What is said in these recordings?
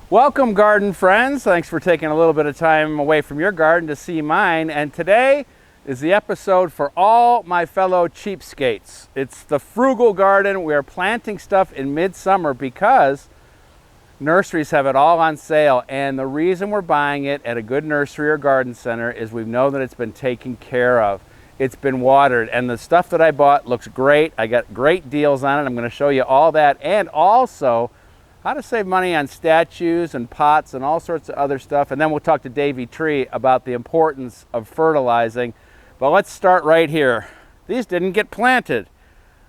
Welcome, garden friends. Thanks for taking a little bit of time away from your garden to see mine. And today is the episode for all my fellow cheapskates. It's the frugal garden. We are planting stuff in midsummer because nurseries have it all on sale. And the reason we're buying it at a good nursery or garden center is we know that it's been taken care of. It's been watered, and the stuff that I bought looks great. I got great deals on it. I'm going to show you all that, and also how to save money on statues and pots and all sorts of other stuff. And then we'll talk to Davey Tree about the importance of fertilizing. But let's start right here. These didn't get planted.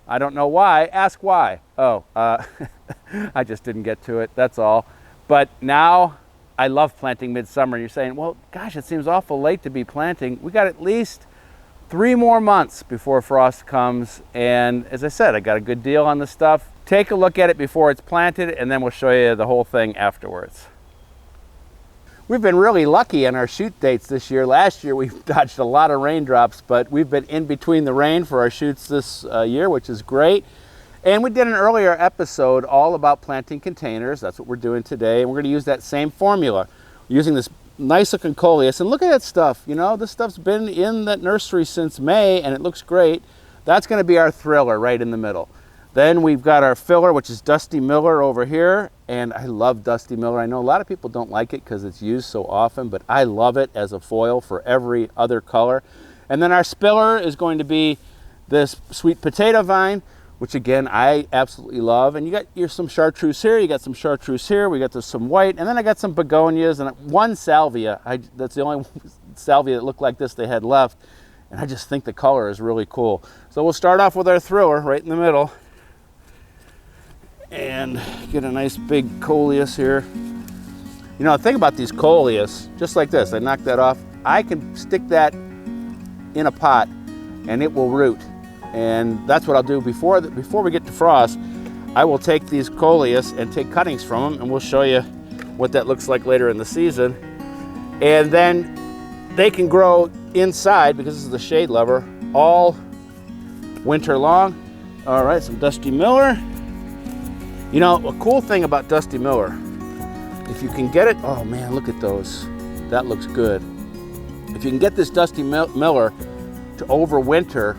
I don't know why. Ask why. I just didn't get to it. That's all. But now I love planting midsummer. You're saying, well, gosh, it seems awful late to be planting. We got at least 3 more months before frost comes. And as I said, I got a good deal on the stuff. Take a look at it before it's planted, and then we'll show you the whole thing afterwards. We've been really lucky in our shoot dates this year. Last year we dodged a lot of raindrops, but we've been in between the rain for our shoots this year, which is great. And we did an earlier episode all about planting containers. That's what we're doing today, and we're going to use that same formula. We're using this nice looking coleus, and look at that stuff. You know, this stuff's been in that nursery since May, and it looks great. That's going to be our thriller right in the middle. Then we've got our filler, which is Dusty Miller over here, and I love Dusty Miller. I know a lot of people don't like it because it's used so often, but I love it as a foil for every other color. And then our spiller is going to be this sweet potato vine, which again I absolutely love. And you got some chartreuse here, you got some chartreuse here, we got some white, and then I got some begonias and one salvia. That's the only salvia that looked like this they had left, and I just think the color is really cool. So we'll start off with our thriller right in the middle. And get a nice big coleus here. You know, the thing about these coleus, just like this, I knocked that off. I can stick that in a pot and it will root. And that's what I'll do before we get to frost. I will take these coleus and take cuttings from them, and we'll show you what that looks like later in the season. And then they can grow inside, because this is the shade lover, all winter long. All right, some Dusty Miller. You know, a cool thing about Dusty Miller, if you can get it, oh man, look at those. That looks good. If you can get this Dusty Miller to overwinter,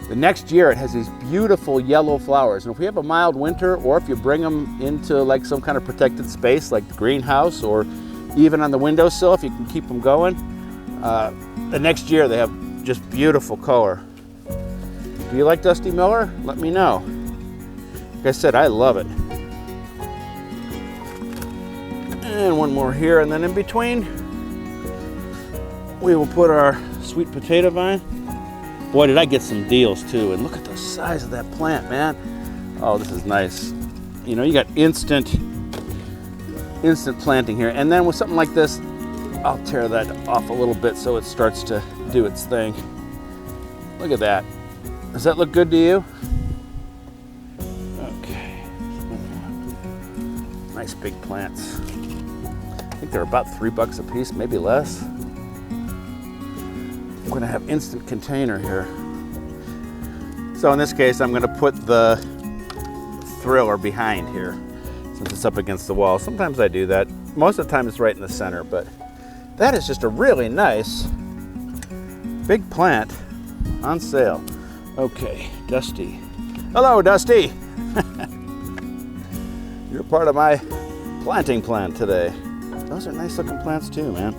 the next year it has these beautiful yellow flowers. And if we have a mild winter, or if you bring them into like some kind of protected space like the greenhouse, or even on the windowsill, if you can keep them going, the next year they have just beautiful color. Do you like Dusty Miller? Let me know. Like I said, I love it. And one more here, and then in between, we will put our sweet potato vine. Boy, did I get some deals too, and look at the size of that plant, man. Oh, this is nice. You know, you got instant planting here. And then with something like this, I'll tear that off a little bit so it starts to do its thing. Look at that. Does that look good to you? Okay. Nice big plants. I think they're about $3 a piece, maybe less. I'm going to have instant container here. So in this case, I'm going to put the thriller behind here since it's up against the wall. Sometimes I do that. Most of the time it's right in the center, but that is just a really nice big plant on sale. Okay, Dusty. Hello, Dusty. You're part of my planting plan today. Those are nice looking plants too, man.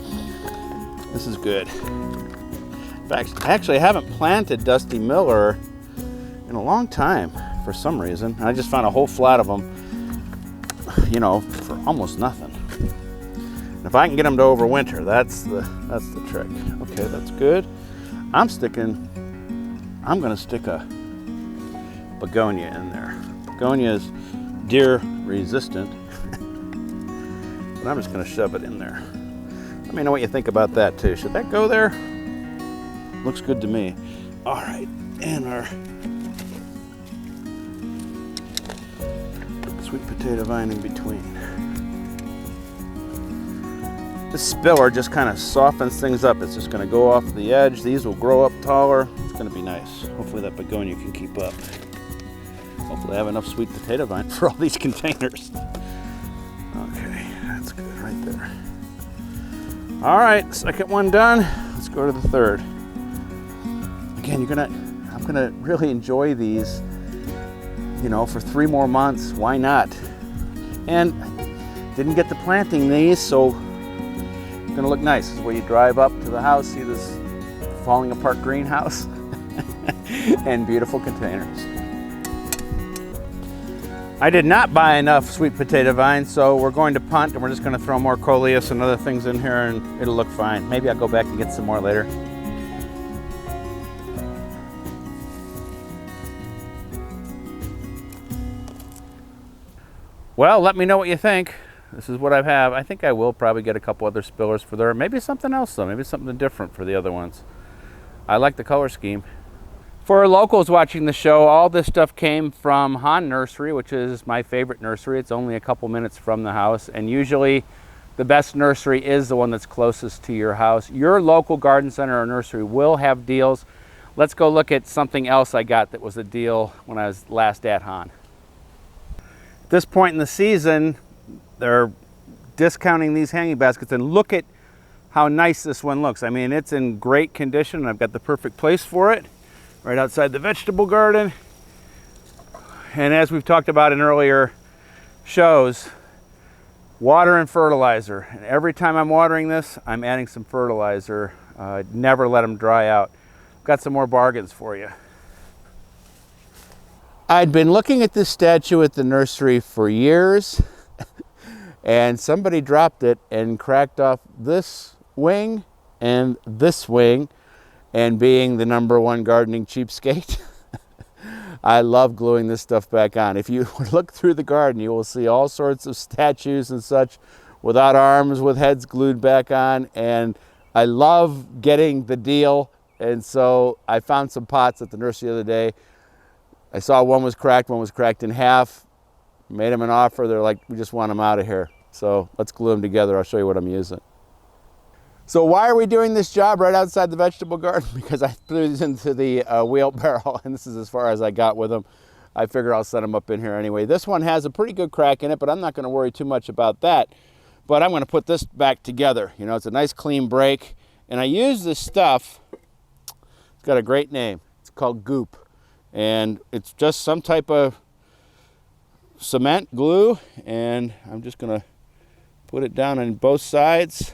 This is good. In fact, I actually haven't planted Dusty Miller in a long time for some reason. I just found a whole flat of them, you know, for almost nothing. And if I can get them to overwinter, that's the trick. Okay, that's good. I'm gonna stick a begonia in there. Begonia is deer resistant. But I'm just going to shove it in there. Let me know what you think about that too. Should that go there? Looks good to me. All right, and our sweet potato vine in between. This spiller just kind of softens things up. It's just going to go off the edge. These will grow up taller. It's going to be nice. Hopefully that begonia can keep up. Hopefully I have enough sweet potato vine for all these containers. Okay, That's good right there. All right, second one done. Let's go to the third. Again, I'm gonna really enjoy these, you know, for 3 more months. Why not? And didn't get to planting these, so it's gonna look nice. This is where you drive up to the house, see this falling apart greenhouse and beautiful containers. I did not buy enough sweet potato vines, so we're going to punt and we're just going to throw more coleus and other things in here and it'll look fine. Maybe I'll go back and get some more later. Well, let me know what you think. This is what I have. I think I will probably get a couple other spillers for there. Maybe something else though. Maybe something different for the other ones. I like the color scheme. For locals watching the show, all this stuff came from Han Nursery, which is my favorite nursery. It's only a couple minutes from the house, and usually the best nursery is the one that's closest to your house. Your local garden center or nursery will have deals. Let's go look at something else I got that was a deal when I was last at Han. At this point in the season, they're discounting these hanging baskets, and look at how nice this one looks. I mean, it's in great condition. I've got the perfect place for it, right outside the vegetable garden. And as we've talked about in earlier shows, water and fertilizer. And every time I'm watering this, I'm adding some fertilizer. Never let them dry out. Got some more bargains for you. I'd been looking at this statue at the nursery for years, and somebody dropped it and cracked off this wing and this wing. And being the #1 gardening cheapskate, I love gluing this stuff back on. If you look through the garden, you will see all sorts of statues and such without arms, with heads glued back on. And I love getting the deal. And so I found some pots at the nursery the other day. I saw one was cracked in half. Made them an offer. They're like, we just want them out of here. So let's glue them together. I'll show you what I'm using. So why are we doing this job right outside the vegetable garden? Because I threw these into the wheelbarrow, and this is as far as I got with them. I figure I'll set them up in here anyway. This one has a pretty good crack in it, but I'm not going to worry too much about that. But I'm going to put this back together. You know, it's a nice clean break. And I use this stuff. It's got a great name. It's called Goop. And it's just some type of cement glue. And I'm just going to put it down on both sides.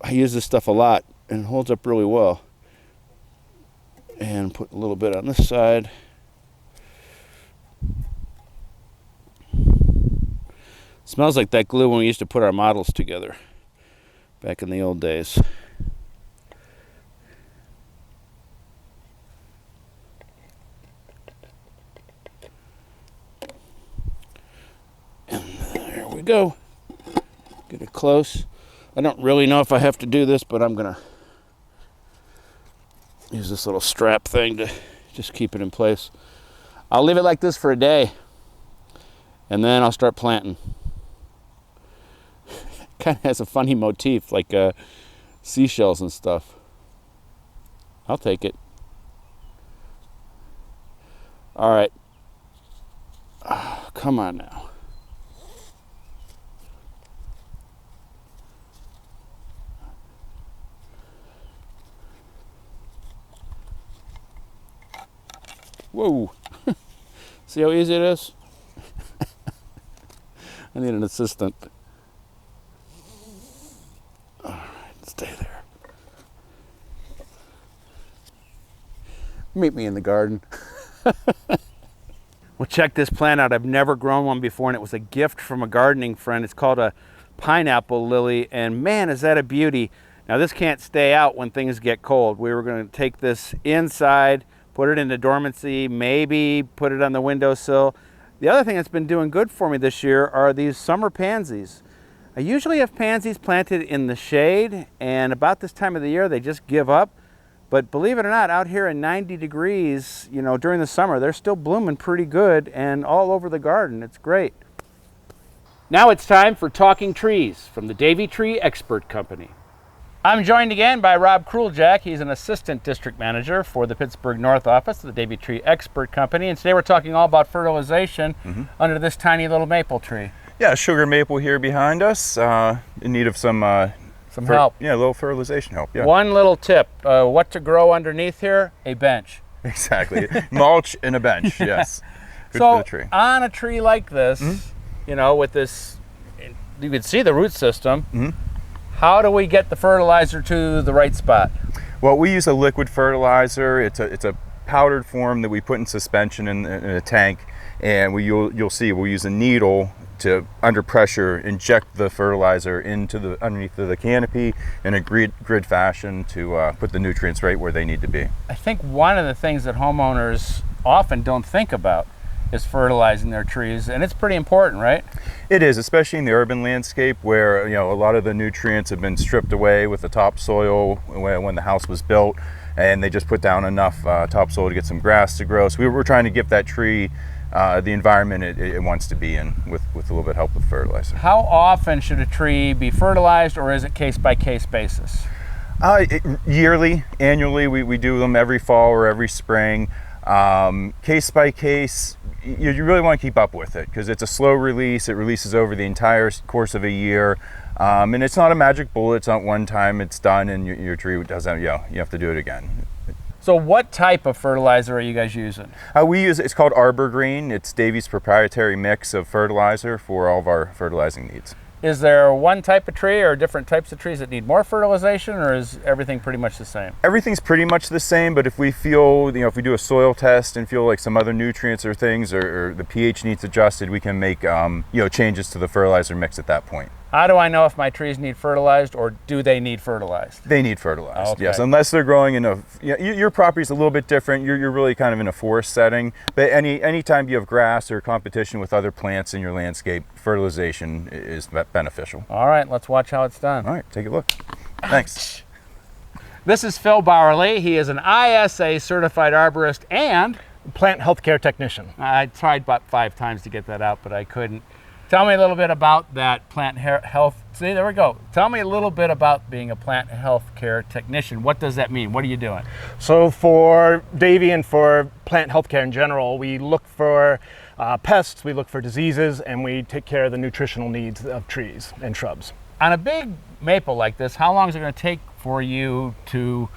I use this stuff a lot and it holds up really well. And put a little bit on this side. Smells like that glue when we used to put our models together back in the old days. And there we go. Get it close. I don't really know if I have to do this, but I'm gonna use this little strap thing to just keep it in place. I'll leave it like this for a day, and then I'll start planting. Kind of has a funny motif, like seashells and stuff. I'll take it. All right. Oh, come on now. Whoa. See how easy it is? I need an assistant. All right, stay there. Meet me in the garden. Well, check this plant out. I've never grown one before, and it was a gift from a gardening friend. It's called a pineapple lily, and man, is that a beauty. Now, this can't stay out when things get cold. We were going to take this inside, put it into dormancy, maybe put it on the windowsill. The other thing that's been doing good for me this year are these summer pansies. I usually have pansies planted in the shade, and about this time of the year they just give up. But believe it or not, out here in 90 degrees, you know, during the summer, they're still blooming pretty good and all over the garden. It's great. Now it's time for Talking Trees from the Davey Tree Expert Company. I'm joined again by Rob Kruljac. He's an assistant district manager for the Pittsburgh North office of the Davey Tree Expert Company. And today we're talking all about fertilization under this tiny little maple tree. Yeah, sugar maple here behind us, in need of some help. Yeah, a little fertilization help. Yeah. One little tip: what to grow underneath here? A bench. Exactly. Mulch and a bench. Yes. Good So for the tree. on a tree like this, you know, with this, you can see the root system. How do we get the fertilizer to the right spot? Well, we use a liquid fertilizer. It's a powdered form that we put in suspension in a tank, and you'll see we'll use a needle to, under pressure, inject the fertilizer into underneath the canopy in a grid fashion to put the nutrients right where they need to be. I think one of the things that homeowners often don't think about is fertilizing their trees, and it's pretty important, right? It is, especially in the urban landscape where, you know, a lot of the nutrients have been stripped away with the topsoil when the house was built, and they just put down enough topsoil to get some grass to grow. So we were trying to give that tree the environment it wants to be in with a little bit of help with fertilizer. How often should a tree be fertilized, or is it case-by-case basis? Yearly, annually, we do them every fall or every spring. Case by case, you really want to keep up with it because it's a slow release. It releases over the entire course of a year, and it's not a magic bullet. It's not one time it's done and your tree doesn't. You have to do it again. So what type of fertilizer are you guys using? It's called Arbor Green. It's Davey's proprietary mix of fertilizer for all of our fertilizing needs. Is there one type of tree or different types of trees that need more fertilization, or is everything pretty much the same? Everything's pretty much the same, but if we feel, you know, if we do a soil test and feel like some other nutrients or things or the pH needs adjusted, we can make changes to the fertilizer mix at that point. How do I know if my trees need fertilized, or do they need fertilized? They need fertilized, Okay. yes. Unless they're growing in your property's a little bit different. You're really kind of in a forest setting. But anytime you have grass or competition with other plants in your landscape, fertilization is beneficial. All right, let's watch how it's done. All right, take a look. Thanks. This is Phil Bowerly. He is an ISA certified arborist and plant healthcare technician. I tried about 5 times to get that out, but I couldn't. Tell me a little bit about that plant health. See, there we go. Tell me a little bit about being a plant health care technician. What does that mean? What are you doing? So for Davey and for plant healthcare in general, we look for pests, we look for diseases, and we take care of the nutritional needs of trees and shrubs. On a big maple like this, how long is it going to take for you to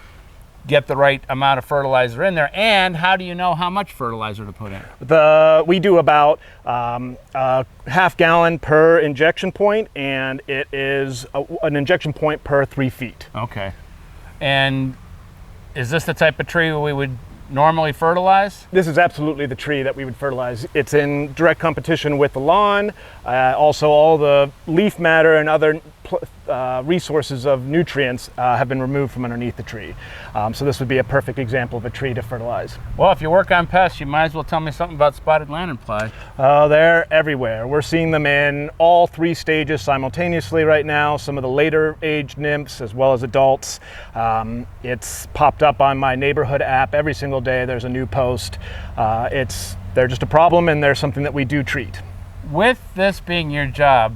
get the right amount of fertilizer in there, and how do you know how much fertilizer to put in? We do about a half gallon per injection point, and it is an injection point per 3 feet. Okay. And is this the type of tree we would normally fertilize? This is absolutely the tree that we would fertilize. It's in direct competition with the lawn. Also, all the leaf matter and other resources of nutrients have been removed from underneath the tree. So this would be a perfect example of a tree to fertilize. Well, if you work on pests, you might as well tell me something about spotted lanternfly. They're everywhere. We're seeing them in all 3 stages simultaneously right now, some of the later age nymphs as well as adults. It's popped up on my neighborhood app every single day. There's a new post. They're just a problem, and they're something that we do treat. With this being your job,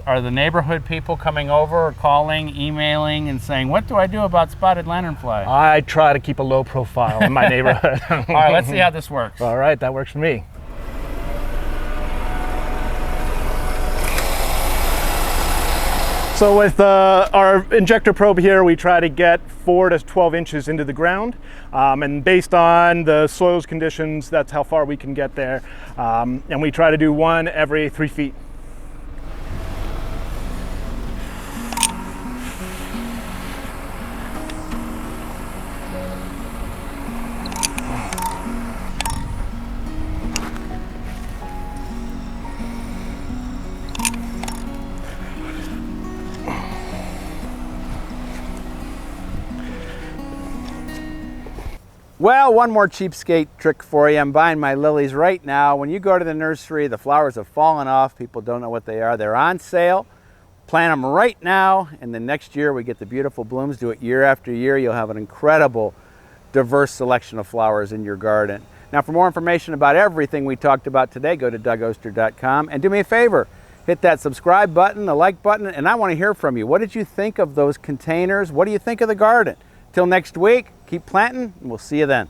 are the neighborhood people coming over or calling, emailing, and saying, what do I do about spotted lanternfly? I try to keep a low profile in my neighborhood. All right, let's see how this works. All right, that works for me. So with our injector probe here, we try to get 4 to 12 inches into the ground. And based on the soil's conditions, that's how far we can get there. And we try to do 1 every 3 feet. Well, one more cheapskate trick for you. I'm buying my lilies right now. When you go to the nursery, the flowers have fallen off. People don't know what they are. They're on sale. Plant them right now, and then next year we get the beautiful blooms. Do it year after year. You'll have an incredible, diverse selection of flowers in your garden. Now, for more information about everything we talked about today, go to DougOster.com, and do me a favor. Hit that subscribe button, the like button, and I want to hear from you. What did you think of those containers? What do you think of the garden? Till next week, keep planting, and we'll see you then.